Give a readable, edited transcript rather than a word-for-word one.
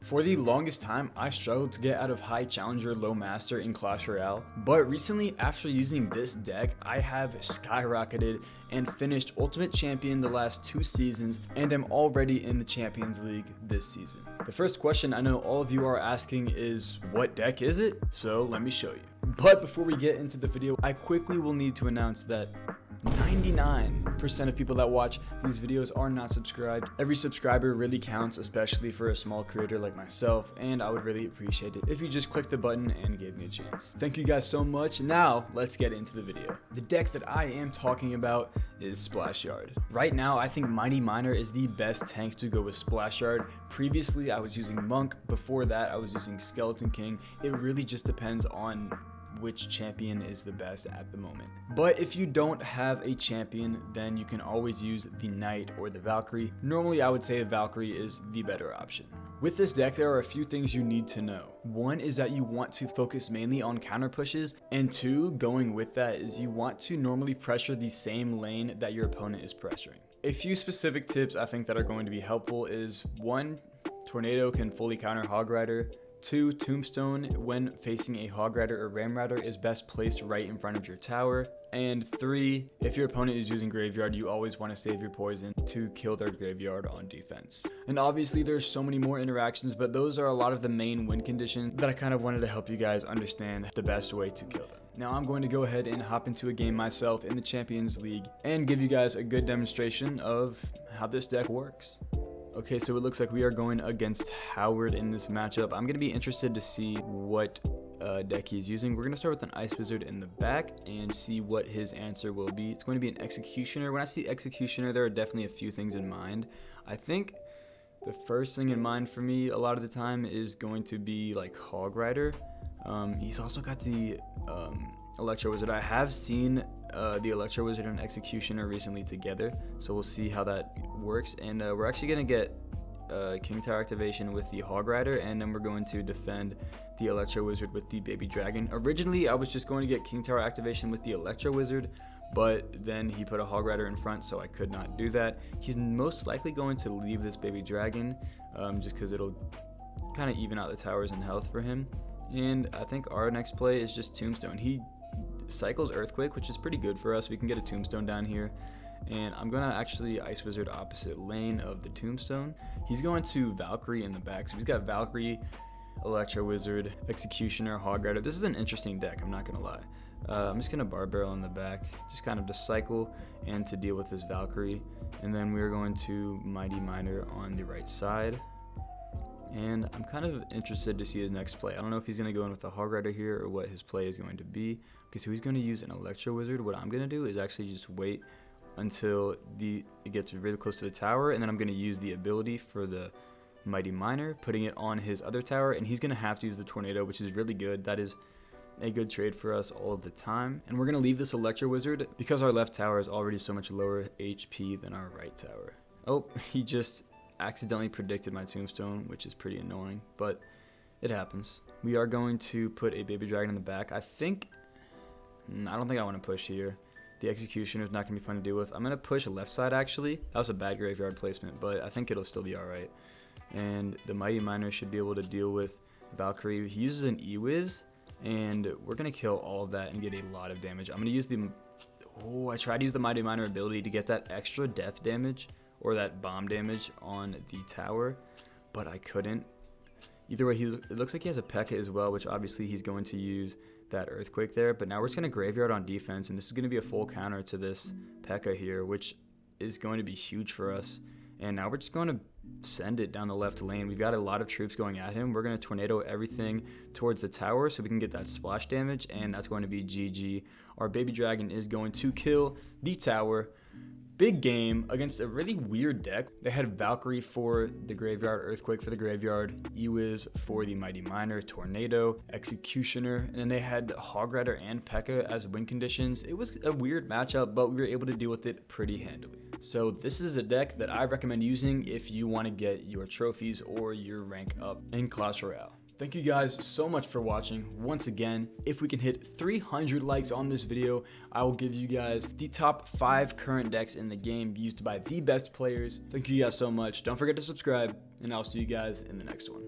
For the longest time, I struggled to get out of high challenger low master in Clash Royale, but recently after using this deck, I have skyrocketed and finished Ultimate Champion the last 2 seasons and am already in the Champions League this season. The first question I know all of you are asking is, what deck is it? So let me show you. But before we get into the video, I quickly will need to announce that 99% of people that watch these videos are not subscribed. Every subscriber really counts, especially for a small creator like myself, and I would really appreciate it if you just click the button and gave me a chance. Thank you guys so much. Now, let's get into the video. The deck that I am talking about is Splash Yard. Right now, I think Mighty Miner is the best tank to go with Splash Yard. Previously, I was using Monk. Before that, I was using Skeleton King. It really just depends on which champion is the best at the moment. But if you don't have a champion, then you can always use the Knight or the Valkyrie. Normally I would say the Valkyrie is the better option. With this deck, there are a few things you need to know. One is that you want to focus mainly on counter pushes, and two, going with that, is you want to normally pressure the same lane that your opponent is pressuring. A few specific tips I think that are going to be helpful is 1, Tornado can fully counter Hog Rider. 2, Tombstone when facing a Hog Rider or Ram Rider is best placed right in front of your tower. And 3, if your opponent is using Graveyard, you always want to save your poison to kill their Graveyard on defense. And obviously there's so many more interactions, but those are a lot of the main win conditions that I kind of wanted to help you guys understand the best way to kill them. Now I'm going to go ahead and hop into a game myself in the Champions League and give you guys a good demonstration of how this deck works. Okay, so it looks like we are going against Howard in this matchup. I'm going to be interested to see what deck he's using. We're going to start with an Ice Wizard in the back and see what his answer will be. It's going to be an Executioner. When I see Executioner, there are definitely a few things in mind. I think the first thing in mind for me a lot of the time is going to be like Hog Rider. He's also got the Electro Wizard. I have seen the Electro Wizard and Executioner recently together, so we'll see how that works. And we're actually going to get King Tower activation with the Hog Rider, and then we're going to defend the Electro Wizard with the Baby Dragon. Originally, I was just going to get King Tower activation with the Electro Wizard, but then he put a Hog Rider in front, so I could not do that. He's most likely going to leave this Baby Dragon, just because it'll kind of even out the towers and health for him. And I think our next play is just Tombstone. He cycles Earthquake, which is pretty good for us. We can get a Tombstone down here, and I'm gonna actually Ice Wizard opposite lane of the Tombstone. He's going to Valkyrie in the back, so he's got Valkyrie, Electro Wizard, Executioner, Hog Rider. This is an interesting deck, I'm not gonna lie. I'm just gonna Bar Barrel in the back, just kind of to cycle and to deal with this Valkyrie, and then we're going to Mighty Miner on the right side. And I'm kind of interested to see his next play. I don't know if he's going to go in with a Hog Rider here or what his play is going to be. Okay, so he's going to use an Electro Wizard. What I'm going to do is actually just wait until it gets really close to the tower, and then I'm going to use the ability for the Mighty Miner, putting it on his other tower, and he's going to have to use the Tornado, which is really good. That is a good trade for us all of the time. And we're going to leave this Electro Wizard because our left tower is already so much lower HP than our right tower. Oh, he just accidentally predicted my Tombstone, which is pretty annoying, but it happens. We are going to put a Baby Dragon in the back. I don't think I want to push here. The Executioner is not going to be fun to deal with. I'm going to push left side actually. That was a bad Graveyard placement, but I think it'll still be alright. And the Mighty Miner should be able to deal with Valkyrie. He uses an E-Wiz, and we're going to kill all of that and get a lot of damage. I'm going to use the... Oh, I tried to use the Mighty Miner ability to get that extra death damage or that bomb damage on the tower, but I couldn't. Either way, it looks like he has a P.E.K.K.A. as well, which obviously he's going to use that Earthquake there, but now we're just going to Graveyard on defense, and this is going to be a full counter to this P.E.K.K.A. here, which is going to be huge for us. And now we're just going to send it down the left lane. We've got a lot of troops going at him. We're going to Tornado everything towards the tower so we can get that splash damage, and that's going to be GG. Our Baby Dragon is going to kill the tower. Big game against a really weird deck. They had Valkyrie for the Graveyard, Earthquake for the Graveyard, E-Wiz for the Mighty Miner, Tornado, Executioner, and then they had Hog Rider and P.E.K.K.A. as win conditions. It was a weird matchup, but we were able to deal with it pretty handily. So this is a deck that I recommend using if you want to get your trophies or your rank up in Clash Royale. Thank you guys so much for watching. Once again, if we can hit 300 likes on this video, I will give you guys the top 5 current decks in the game used by the best players. Thank you guys so much. Don't forget to subscribe, and I'll see you guys in the next one.